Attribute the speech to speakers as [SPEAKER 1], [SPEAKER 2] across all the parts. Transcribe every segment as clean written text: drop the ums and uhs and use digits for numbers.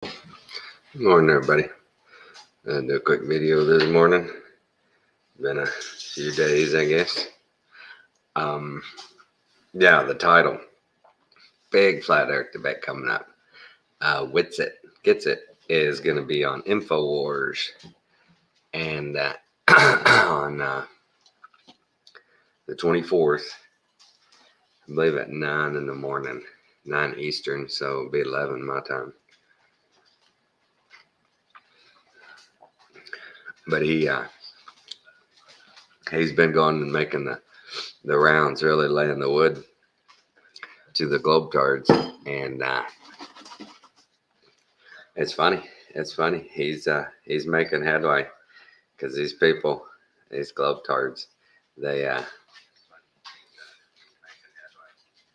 [SPEAKER 1] Good morning, everybody. Do a quick video this morning. Been a few days, I guess. Um, the title, big flat Earth debate coming up. Wits Gets It is going to be on Infowars and on the 24th, I believe at 9 in the morning, 9 Eastern, so it'll be 11 my time. But he's been going and making the rounds, really laying the wood to the Globetards, and it's funny. It's funny. He's making headway because these people, these Globetards, they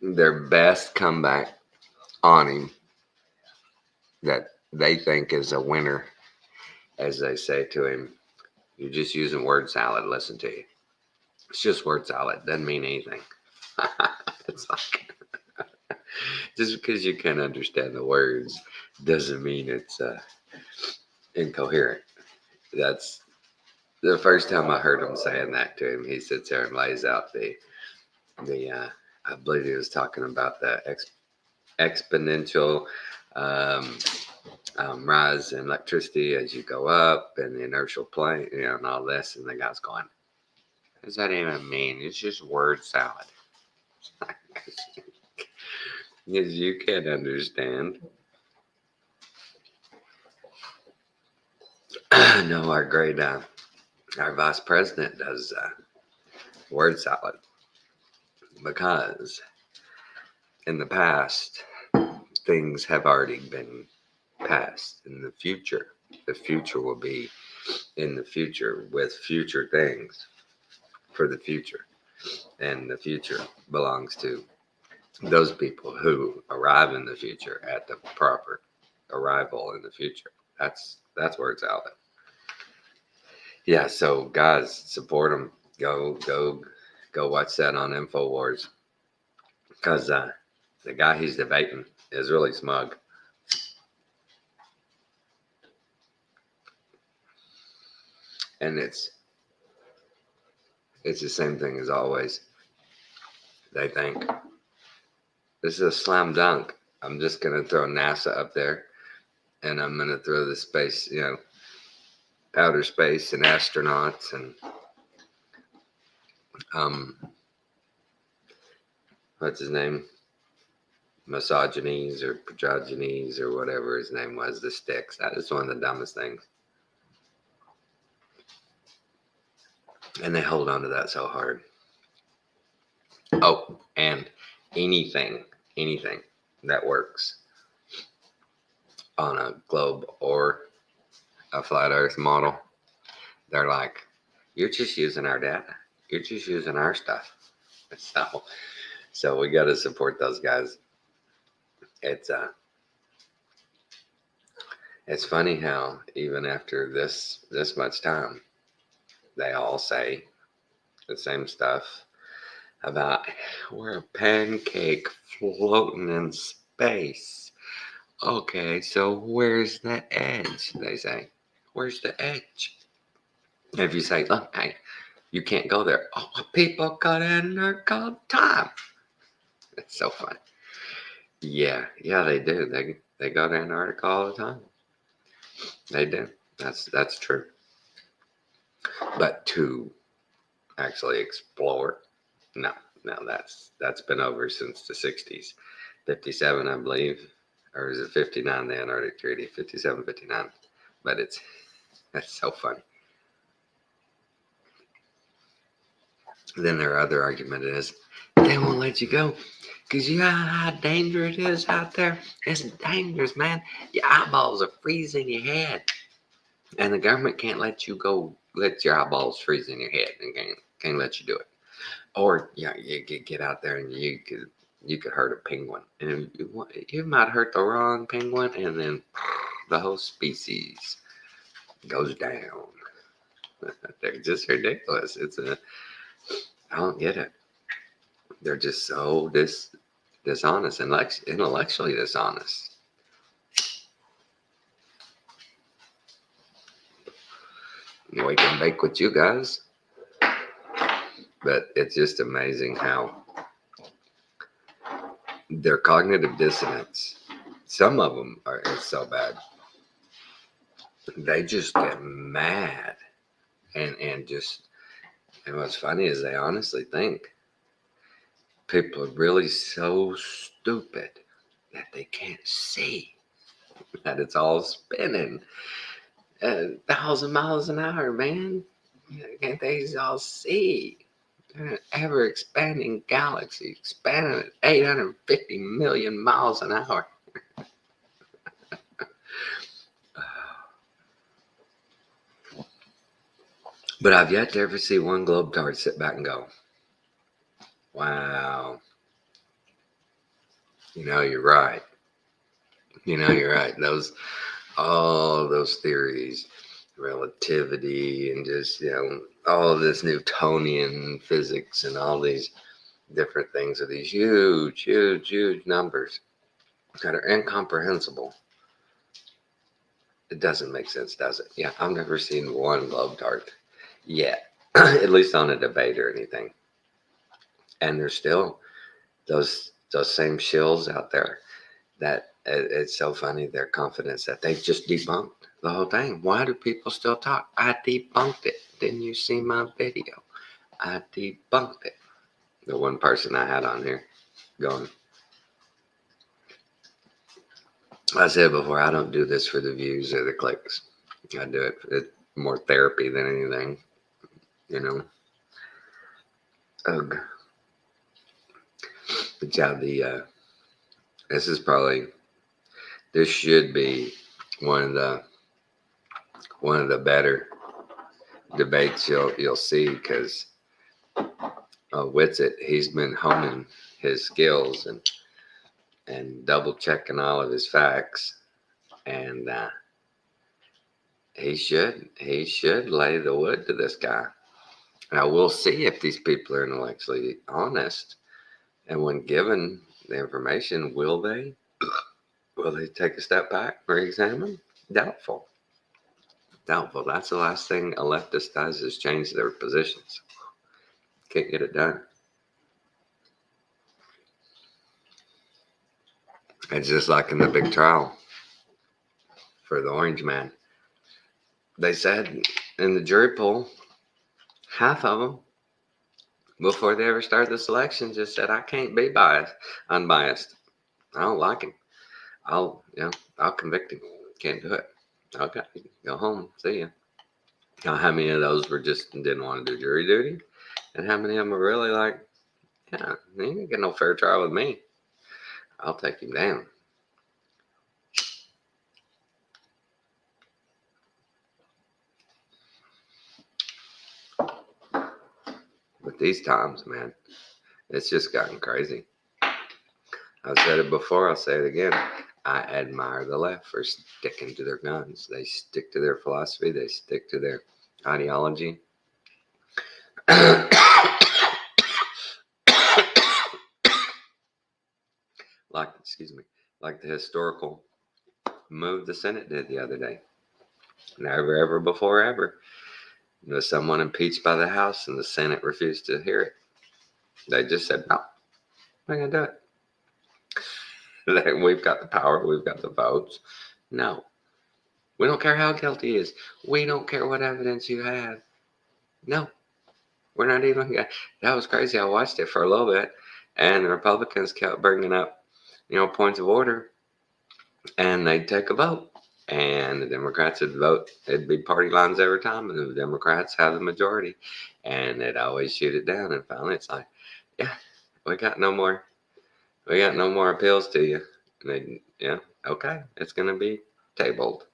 [SPEAKER 1] their best comeback on him that they think is a winner, as they say to him, "You're just using word salad. Listen to you. It's just word salad. Doesn't mean anything." It's like just because you can't understand the words doesn't mean it's incoherent. That's the first time I heard him saying that to him. He sits there and lays out the I believe he was talking about the exponential um, rise in electricity as you go up, and the inertial plane, and all this. And the guy's going, "What does that even mean? It's just word salad." Because you can't understand. No, our vice president does word salad because in the past things have already been passed. In the future will be in the future with future things for the future, and the future belongs to those people who arrive in the future at the proper arrival in the future. That's where it's out. Yeah, so guys, support them. Go watch that on Infowars because the guy he's debating is really smug. And it's the same thing as always. They think this is a slam dunk. I'm just gonna throw NASA up there, and I'm gonna throw the space, outer space and astronauts and um, what's his name, misogynies or progenies or whatever his name was, the sticks. That is one of the dumbest things, and they hold on to that so hard. Oh, and anything that works on a globe or a flat Earth model, they're like, "You're just using our data. You're just using our stuff." So we got to support those guys. It's it's funny how even after this much time, they all say the same stuff about we're a pancake floating in space. Okay, so where's the edge? They say, where's the edge? If you say, look, hey, you can't go there. Oh, people got in there called time. It's so fun. Yeah, they do. They go to Antarctica all the time. They do. That's true. But to actually explore, no, that's been over since the 60s. 57, I believe, or is it 59, the Antarctic Treaty? 57, 59. But that's so funny. Then their other argument is they won't let you go because you know how dangerous it is out there. It's dangerous, man. Your eyeballs are freezing your head, and the government can't let you go. Let your eyeballs freeze in your head and can't let you do it. Or you could get out there and you could hurt a penguin, and you might hurt the wrong penguin, and then the whole species goes down. They're just ridiculous. I don't get it. They're just so dishonest and intellectually dishonest. wake and bake with you guys. But it's just amazing how their cognitive dissonance, some of them are it's so bad. They just get mad and just, and what's funny is they honestly think people are really so stupid that they can't see that it's all spinning at 1,000 miles an hour, man. Can't they all see? An ever expanding galaxy, expanding at 850 million miles an hour. But I've yet to ever see one Globetrotter sit back and go, wow, you're right. You're right. All those theories, relativity, and just, all of this Newtonian physics and all these different things are these huge, huge, huge numbers that are incomprehensible. It doesn't make sense, does it? Yeah, I've never seen one Globetrotter yet, at least on a debate or anything. And there's still those same shills out there that it's so funny, their confidence that they've just debunked the whole thing. Why do people still talk? I debunked it. Didn't you see my video? I debunked it. The one person I had on here going, I said before, I don't do this for the views or the clicks. I do it. It's more therapy than anything, Ugh. But yeah, this should be one of the better debates you'll see, because Whitsitt, he's been honing his skills and double checking all of his facts, and he should lay the wood to this guy. Now we'll see if these people are intellectually honest, and when given the information, will they take a step back, re-examine? Doubtful. That's the last thing a leftist does, is change their positions. Can't get it done. It's just like in the big trial for the orange man. They said in the jury pool, half of them, before they ever started the selection, just said, I can't be unbiased. I don't like him. I'll convict him. Can't do it. Okay, go home. See ya. Now, how many of those were just didn't want to do jury duty? And how many of them are really like, yeah, he ain't get no fair trial with me. I'll take him down. But these times, man, it's just gotten crazy. I've said it before, I'll say it again. I admire the left for sticking to their guns. They stick to their philosophy. They stick to their ideology. like the historical move the Senate did the other day. Never, ever before, ever. Someone impeached by the House and the Senate refused to hear it. They just said, no, we're going to do it. We've got the power. We've got the votes. No. We don't care how guilty he is. We don't care what evidence you have. No. We're not even going to. That was crazy. I watched it for a little bit, and the Republicans kept bringing up, points of order, and they'd take a vote. And the Democrats would vote. It'd be party lines every time, and the Democrats have the majority, and they'd always shoot it down. And finally, it's like, yeah, we got no more appeals to you. And they, okay, it's going to be tabled,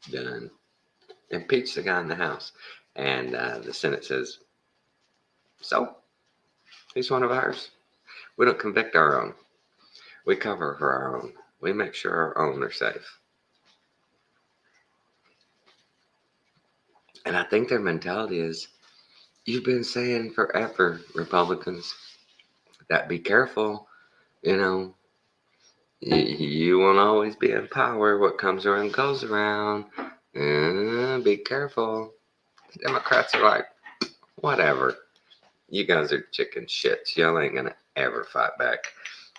[SPEAKER 1] done. Impeach the guy in the House, and the Senate says, so he's one of ours. We don't convict our own. We cover for our own. We make sure our own are safe. And I think their mentality is, you've been saying forever, Republicans, that be careful, you won't always be in power. What comes around goes around. Be careful. The Democrats are like, whatever. You guys are chicken shits. Y'all ain't gonna ever fight back.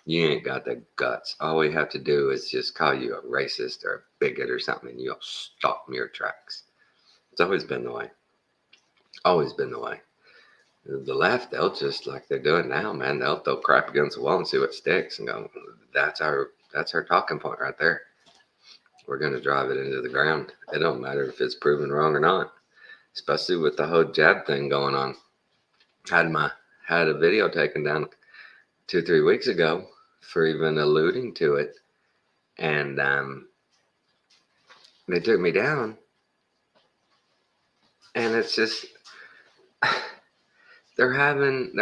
[SPEAKER 1] You ain't got the guts. All we have to do is just call you a racist or a bigot or something, and you'll stop in your tracks. It's always been the way. Always been the way. The left, they'll just like they're doing now, man. They'll throw crap against the wall and see what sticks, and go, that's our talking point right there. We're gonna drive it into the ground. It don't matter if it's proven wrong or not. Especially with the whole jab thing going on. Had a video taken down 2-3 weeks ago for even alluding to it, and they took me down, and it's just they're having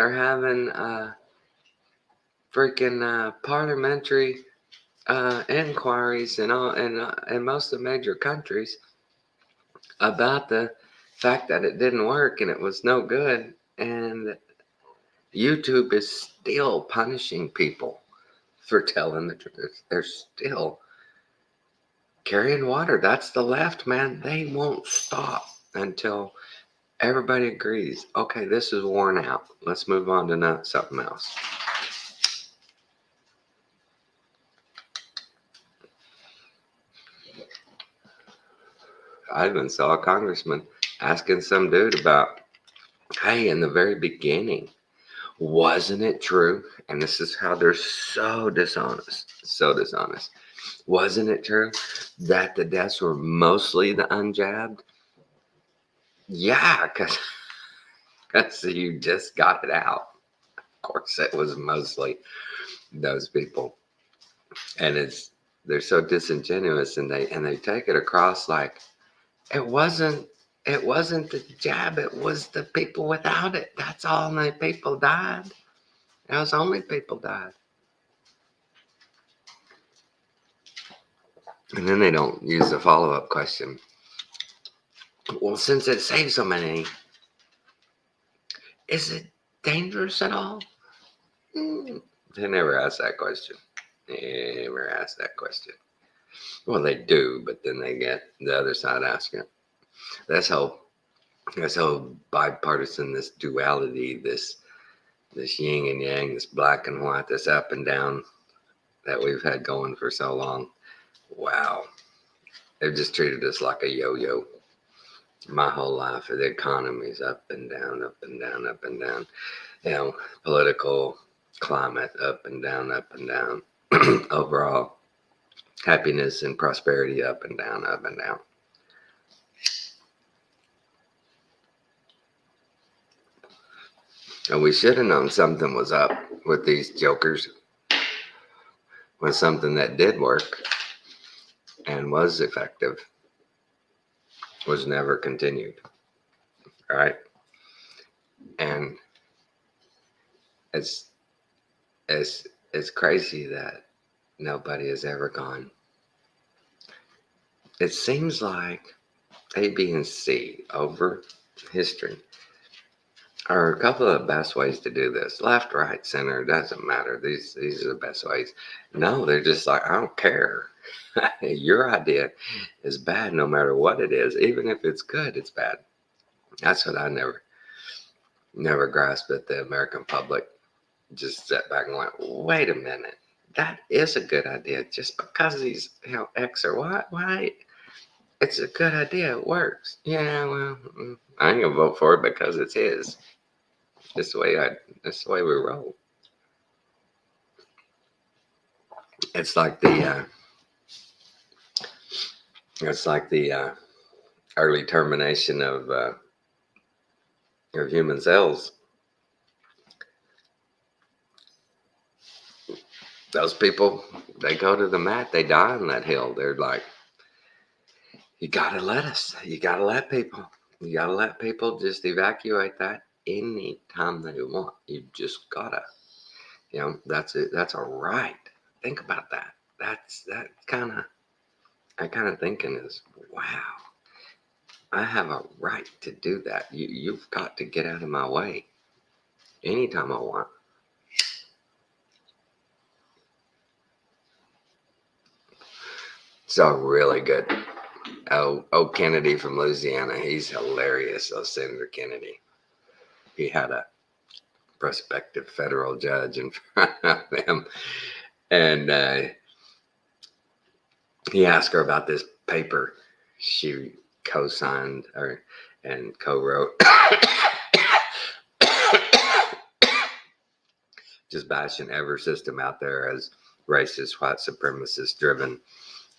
[SPEAKER 1] freaking parliamentary inquiries and all in most of the major countries about the fact that it didn't work and it was no good, and YouTube is still punishing people for telling the truth. They're still carrying water. That's the left, man. They won't stop until everybody agrees, okay, this is worn out. Let's move on to something else. I even saw a congressman asking some dude about, hey, in the very beginning, wasn't it true? And this is how they're so dishonest. Wasn't it true that the deaths were mostly the unjabbed? Yeah, because you just got it out. Of course, it was mostly those people. And they're so disingenuous, and they take it across like it wasn't the jab, it was the people without it. That's all the people died. That was only people died. And then they don't use the follow-up question. Well, since it saves so many, is it dangerous at all? They never ask that question. Well, they do, but then they get the other side asking it. That's how bipartisan, this duality, this yin and yang, this black and white, this up and down that we've had going for so long. Wow. They've just treated us like a yo-yo. My whole life, the economy's up and down, up and down, up and down. You know, political climate, up and down, up and down. Overall, happiness and prosperity, up and down, up and down. And we should have known something was up with these jokers. When something that did work and was effective was never continued. Right? And it's crazy that nobody has ever gone. It seems like A, B, and C over history are a couple of the best ways to do this. Left, right, center, doesn't matter. These are the best ways. No, they're just like, I don't care. Your idea is bad no matter what it is. Even if it's good, it's bad. That's what I never grasped at the American public. Just sat back and went, wait a minute. That is a good idea. Just because he's X or Y, it's a good idea. It works. Yeah, well, I ain't gonna vote for it because it's his. That's the way we roll. It's like the early termination of human cells. Those people, they go to the mat, they die on that hill. They're like, you gotta let people just evacuate that anytime they want. You just gotta, that's it. That's a right. Think about that. That kind of thinking is, wow, I have a right to do that. You've got to get out of my way anytime I want. So really good Oh, Kennedy from Louisiana. He's hilarious. Oh, Senator Kennedy. He had a prospective federal judge in front of him, and he asked her about this paper she co-signed and co-wrote, just bashing every system out there as racist, white supremacist driven,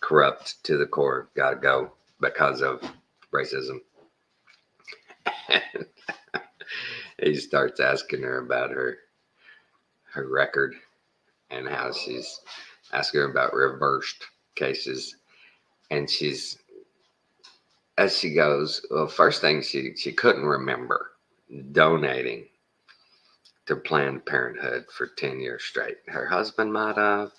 [SPEAKER 1] corrupt to the core, gotta go because of racism. And he starts asking her about her record and how she's asking her about reversed cases. And she's, as she goes, well, first thing she couldn't remember donating to Planned Parenthood for 10 years straight. Her husband might have.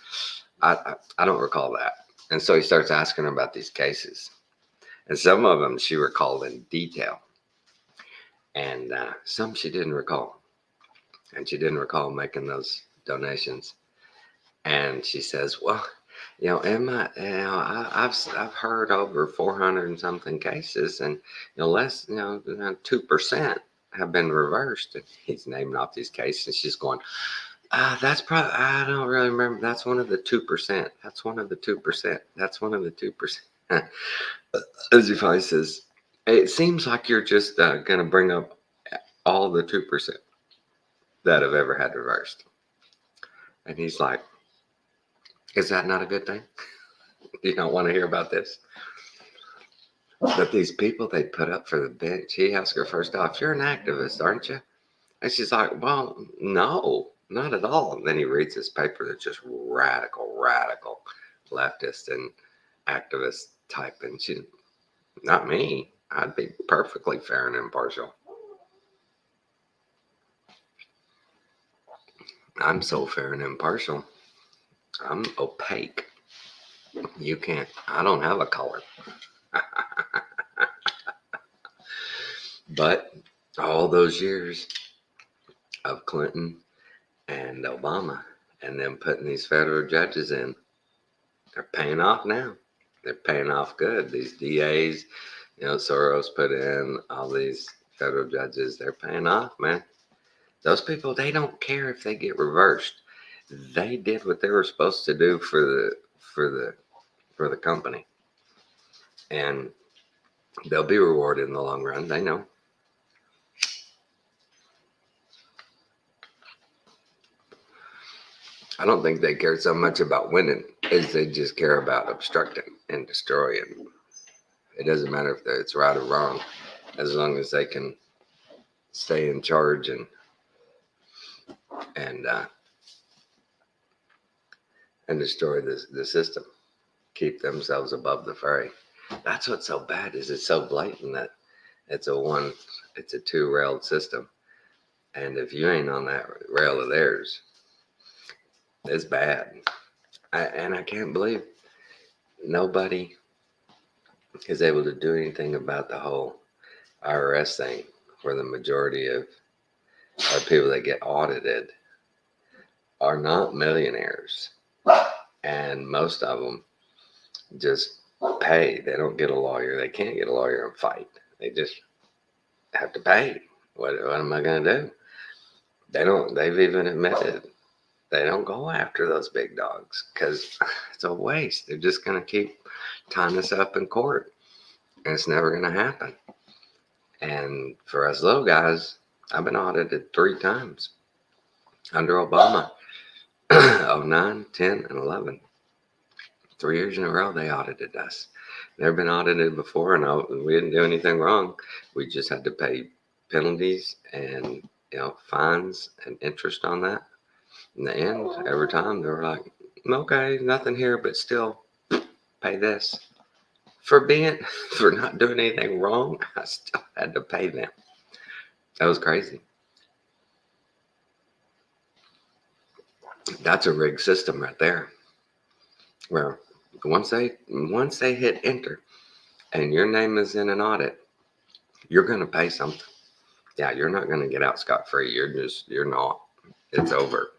[SPEAKER 1] I don't recall that. And so he starts asking her about these cases. And some of them she recalled in detail. And some she didn't recall. And she didn't recall making those donations. And she says, well, I've heard over 400 and something cases, and less, 2% have been reversed. And he's naming off these cases. She's going, that's probably, I don't really remember. That's one of the 2%. That's one of the 2%. That's one of the 2%. As he finally says, it seems like you're just going to bring up all the 2% that have ever had reversed. And he's like, is that not a good thing? You don't want to hear about this? But these people they put up for the bench, he asked her first off, you're an activist, aren't you? And she's like, well, no, not at all. And then he reads this paper that's just radical leftist and activist type. And she, not me. I'd be perfectly fair and impartial. I'm so fair and impartial. I'm opaque. You can't. I don't have a color. But all those years of Clinton and Obama and them putting these federal judges in, they're paying off now. They're paying off good. These DAs, Soros put in all these federal judges. They're paying off, man. Those people, they don't care if they get reversed. They did what they were supposed to do for the company, and they'll be rewarded in the long run. They know. I don't think they care so much about winning as they just care about obstructing and destroying. It doesn't matter if it's right or wrong, as long as they can stay in charge and destroy the system, keep themselves above the fray. That's what's so bad, is it's so blatant that it's a two-railed system. And if you ain't on that rail of theirs, it's bad. I can't believe nobody is able to do anything about the whole IRS thing, where the majority of our people that get audited are not millionaires. And most of them just pay. They don't get a lawyer. They can't get a lawyer and fight. They just have to pay. What am I going to do? They've even admitted they don't go after those big dogs because it's a waste. They're just going to keep tying us up in court, and it's never going to happen. And for us little guys, I've been audited 3 times under Obama. 09, 10, and 11. 3 years in a row they audited us. Never been audited before, and we didn't do anything wrong. We just had to pay penalties and fines and interest on that. In the end, every time they were like, okay, nothing here, but still pay this. For not doing anything wrong, I still had to pay them. That was crazy. That's a rigged system right there. Where once they hit enter and your name is in an audit, you're going to pay something. Yeah, you're not going to get out scot-free. You're not. It's over.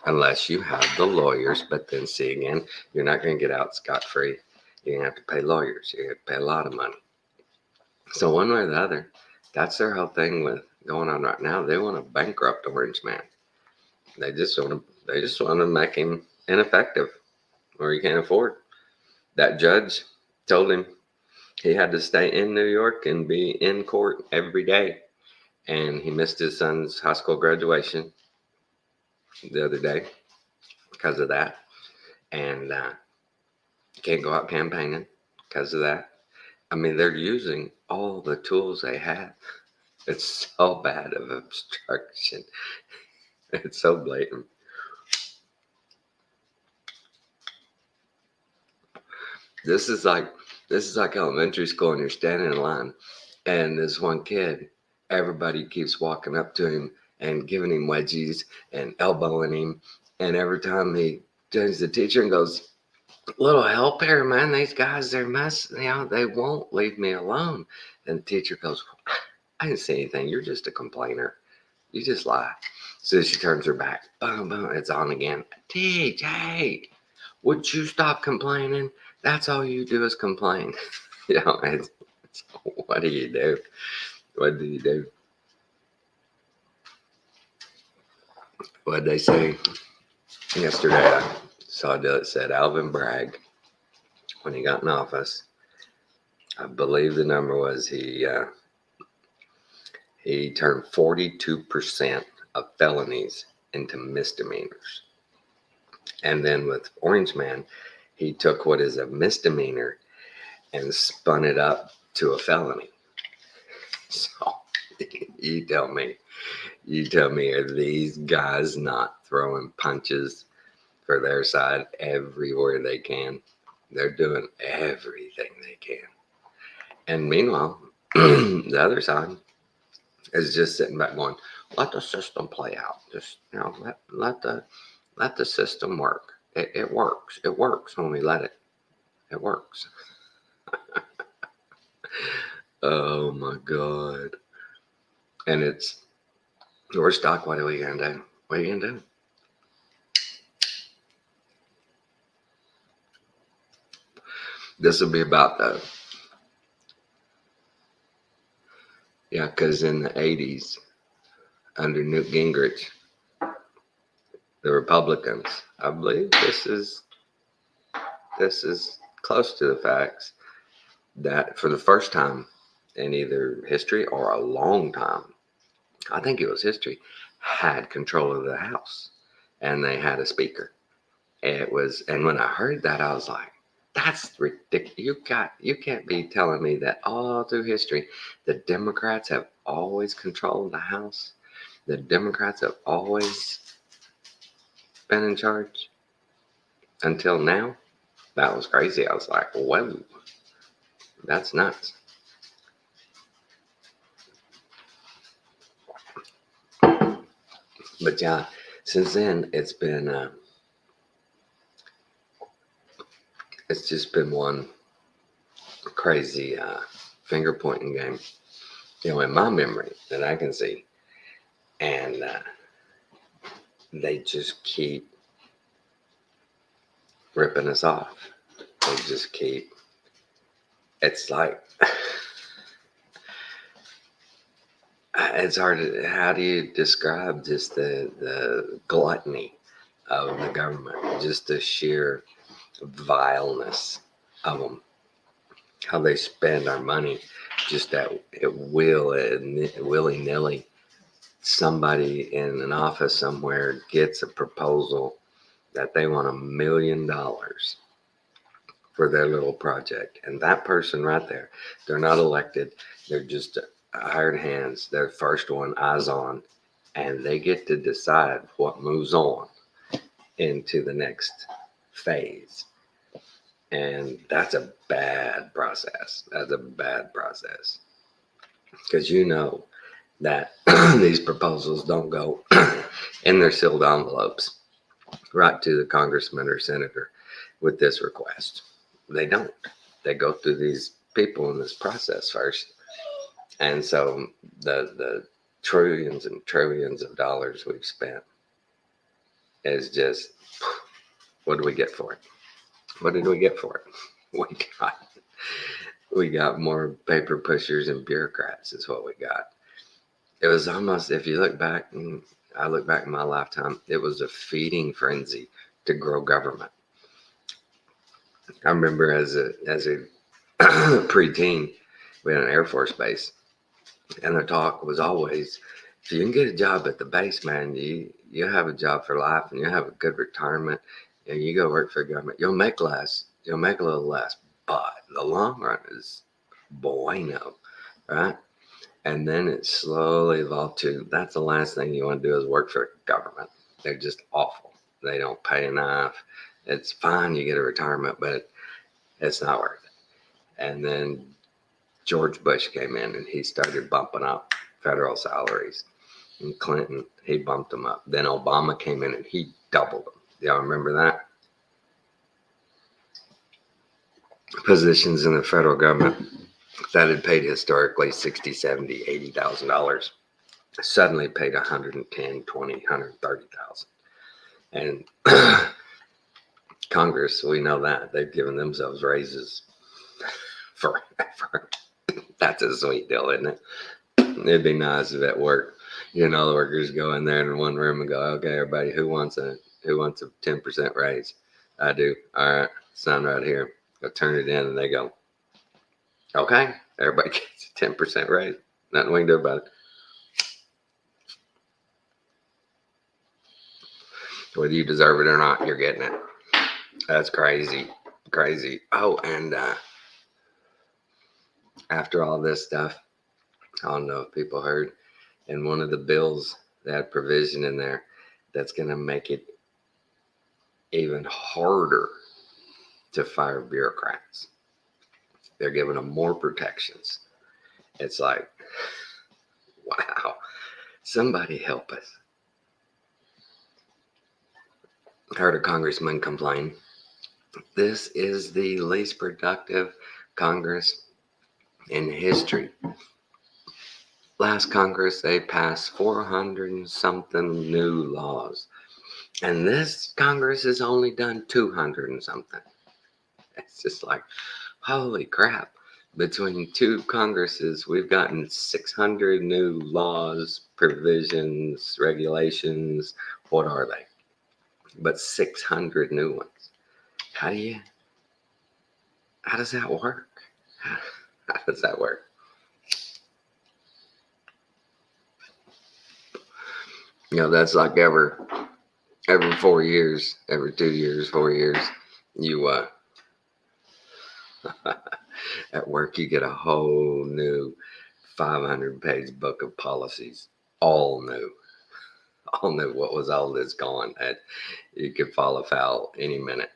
[SPEAKER 1] Unless you have the lawyers, but then see again, you're not going to get out scot-free You're going to have to pay lawyers. You're going to have to pay a lot of money. So one way or the other, that's their whole thing with going on right now. They want to bankrupt Orange Man. They just want to make him ineffective, or he can't afford. That judge told him he had to stay in New York and be in court every day. And he missed his son's high school graduation the other day because of that. And can't go out campaigning because of that. I mean, they're using all the tools they have. It's so bad of obstruction. It's so blatant. This is like elementary school, and you're standing in line, and this one kid, everybody keeps walking up to him and giving him wedgies and elbowing him, and every time he turns to the teacher and goes, "Little help here, man. These guys, they're they won't leave me alone." And the teacher goes, "I didn't say anything. You're just a complainer. You just lie." So she turns her back. Boom, boom. It's on again. Teach, hey, would you stop complaining? That's all you do is complain. It's, what do you do? What do you do? What did they say yesterday? I saw that said Alvin Bragg, when he got in office, I believe the number was he turned 42% of felonies into misdemeanors. And then with Orange Man, he took what is a misdemeanor and spun it up to a felony. So you tell me, are these guys not throwing punches for their side everywhere they can? They're doing everything they can. And meanwhile, the other side is just sitting back going, let the system play out. Just, let the system work. It works. It works when we let it. It works. Oh my God. And it's, we're stuck. What are we going to do? What are you going to do? This will be about because in the 80s, under Newt Gingrich, the Republicans, I believe this is close to the facts, that for the first time in either history or a long time, I think it was history, had control of the House, and they had a speaker. And when I heard that, I was like, that's ridiculous. You can't be telling me that all through history, the Democrats have always controlled the House. The Democrats have always been in charge until now. That was crazy. I was like, whoa, that's nuts. But yeah, since then it's just been one crazy finger pointing game, in my memory that I can see. And they just keep ripping us off. They just keep, it's like, it's hard to, how do you describe just the gluttony of the government, just the sheer vileness of them, how they spend our money just at willy-nilly. Somebody in an office somewhere gets a proposal that they want $1 million for their little project, and that person right there, they're not elected, they're just hired hands, they're first one, eyes on, and they get to decide what moves on into the next phase. And that's a bad process. That's a bad process, because that these proposals don't go in their sealed envelopes right to the congressman or senator with this request. They don't. They go through these people in this process first. And so the trillions and trillions of dollars we've spent is just, what do we get for it? What did we get for it? We got we got more paper pushers and bureaucrats is what we got. It was almost, if you look back, and I look back in my lifetime, it was a feeding frenzy to grow government. I remember as a preteen, we had an Air Force base, and the talk was always, if you can get a job at the base, man, you have a job for life, and you have a good retirement, and you go work for the government. You'll make less, you'll make a little less, but the long run is bueno, right? And then it slowly evolved to, that's the last thing you want to do is work for government. They're just awful. They don't pay enough. It's fine, you get a retirement, but it's not worth it. And then George Bush came in and he started bumping up federal salaries. And Clinton, he bumped them up. Then Obama came in and he doubled them. Y'all remember that? Positions in the federal government that had paid historically $60, $70, $80,000 suddenly paid 110, 20, 130,000. And Congress, we know that they've given themselves raises forever. That's a sweet deal, isn't it? It'd be nice if at work, the workers go in there in one room and go, okay, everybody, who wants a 10% raise? I do. All right, sign right here. Go turn it in, and they go, okay, everybody gets a 10% raise. Nothing we can do about it. Whether you deserve it or not, you're getting it. That's crazy. Crazy. Oh, and after all this stuff, I don't know if people heard, in one of the bills, they had provision in there that's going to make it even harder to fire bureaucrats. They're giving them more protections. It's like, wow, somebody help us. Heard a congressman complain, this is the least productive Congress in history. Last Congress, they passed 400 and something new laws. And this Congress has only done 200 and something. It's just like, holy crap. Between two Congresses, we've gotten 600 new laws, provisions, regulations. What are they? But 600 new ones. How does that work? How does that work? That's like every 4 years, every 2 years, 4 years, you at work you get a whole new 500-page book of policies, all new. What was all this gone? That you could fall afoul any minute.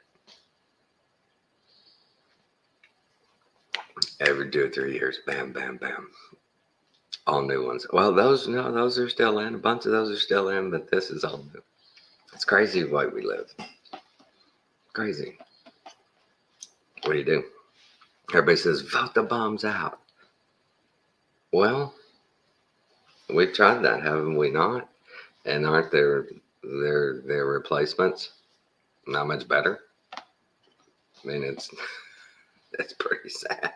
[SPEAKER 1] Every 2 or 3 years, bam, bam, bam. All new ones. Well, those are still in. A bunch of those are still in, but this is all new. It's crazy the way we live. Crazy. What do? Everybody says, vote the bombs out. Well, we've tried that, haven't we not? And aren't their replacements not much better? I mean, it's pretty sad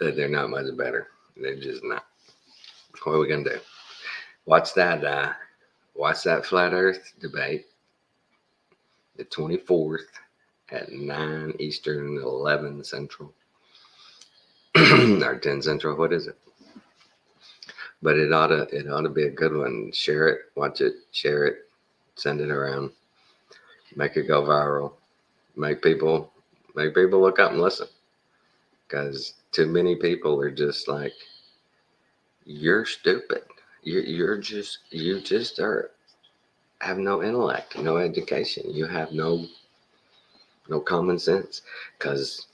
[SPEAKER 1] that they're not much better. They're just not. What are we gonna do? Watch that flat Earth debate, the 24th at 9 Eastern, 11 Central, or 10 Central. What is it? But it ought to be a good one. Share it, watch it, share it, send it around, make it go viral, make people look up and listen. Because too many people are just like, you're stupid. You just have no intellect, no education. You have no common sense. Because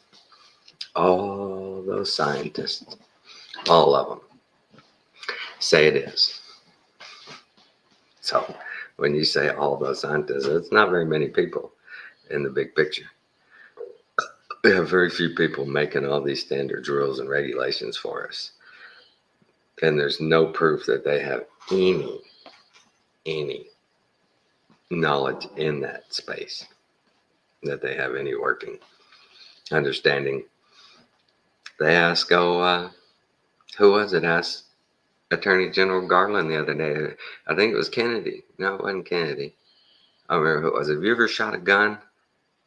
[SPEAKER 1] all those scientists, all of them, say it is. So when you say all those scientists, it's not very many people in the big picture. We have very few people making all these standards, rules, and regulations for us. And there's no proof that they have any knowledge in that space, that they have any working. understanding. They asked, who was it? Asked Attorney General Garland the other day. I think it was Kennedy. No, it wasn't Kennedy. I don't remember who it was. Have you ever shot a gun?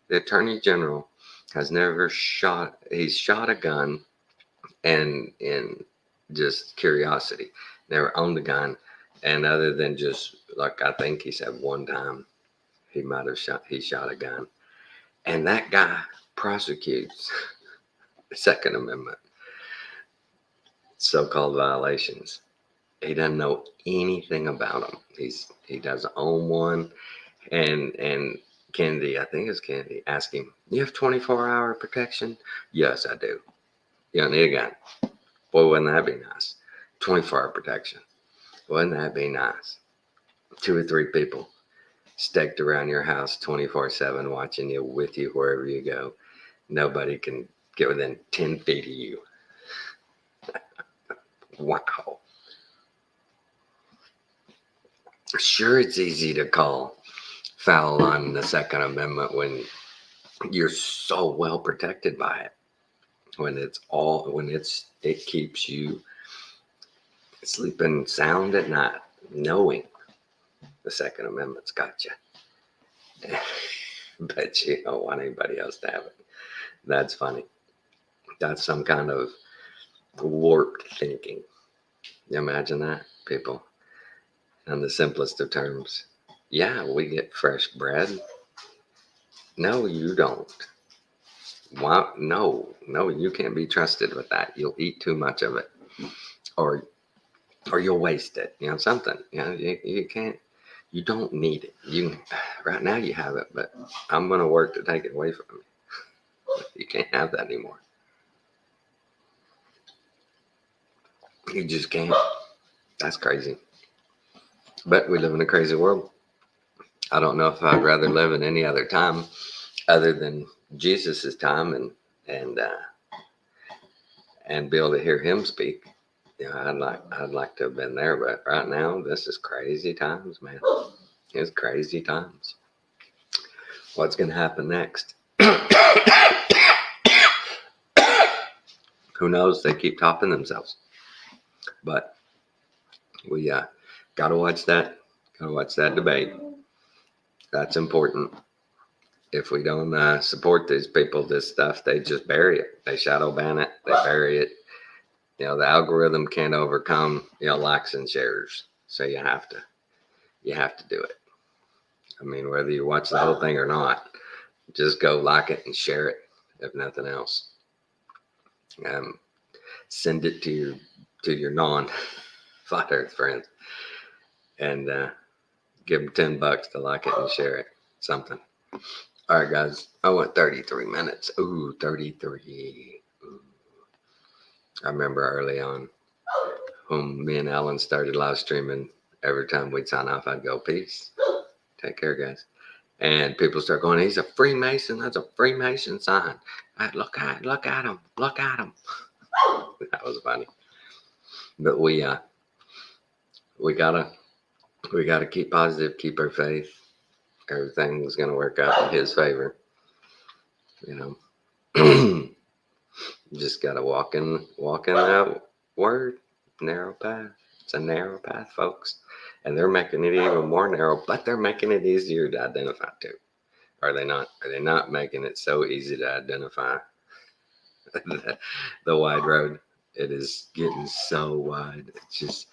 [SPEAKER 1] The Attorney General has never shot. He's shot a gun, and in just curiosity, never owned a gun, and other than just like I think he said one time he might have shot. He shot a gun, and that guy prosecutes the Second Amendment so-called violations. He doesn't know anything about them. He doesn't own one, and Kennedy, I think it's Kennedy, asked him, "You have 24-hour protection?" "Yes, I do." "You don't need a gun." "Boy, wouldn't that be nice? 24-hour protection. Wouldn't that be nice? 2 or 3 people staked around your house 24/7, watching you with you wherever you go. Nobody can get within 10 feet of you." Wow. Sure, it's easy to call foul on the Second Amendment when you're so well protected by it. It keeps you sleeping sound at night, knowing the Second Amendment's got you. But you don't want anybody else to have it. That's funny. That's some kind of warped thinking. You imagine that, people? In the simplest of terms. Yeah, we get fresh bread. No, you don't. Wow, no, you can't be trusted with that. You'll eat too much of it, or you'll waste it. Something. You can't. You don't need it. Right now you have it, but I'm gonna work to take it away from you. You can't have that anymore. You just can't. That's crazy. But we live in a crazy world. I don't know if I'd rather live in any other time other than Jesus's time and and be able to hear him speak. I'd like to have been there, but right now this is crazy times, man. It's crazy times. What's gonna happen next? Who knows? They keep topping themselves. But we gotta watch that. Gotta watch that debate. That's important. If we don't support these people, this stuff, they just bury it. They shadow ban it. They bury it. The algorithm can't overcome likes and shares. So you have to do it. I mean, whether you watch the whole thing or not, just go like it and share it. If nothing else, send it to your non-flat Earth friends, and give them $10 to like it and share it. Something. All right, guys. I went 33 minutes. Ooh, 33. Ooh. I remember early on when me and Alan started live streaming. Every time we'd sign off, I'd go, "Peace. Take care, guys." And people start going, "He's a Freemason. That's a Freemason sign. Look at him. Look at him." That was funny. But we gotta keep positive, keep our faith. Everything's gonna work out in his favor. Just gotta walk in that word. Narrow path. It's a narrow path, folks. And they're making it even more narrow, but they're making it easier to identify too. Are they not? Are they not making it so easy to identify the wide road? It is getting so wide. It's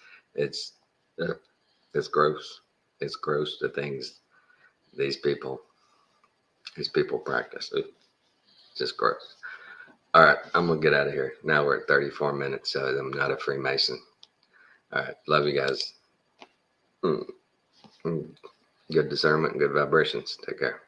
[SPEAKER 1] gross. It's gross, the things these people practice. It's just gross. All right, I'm gonna get out of here. Now we're at 34 minutes, so I'm not a Freemason. All right, love you guys. Good discernment, good vibrations. Take care.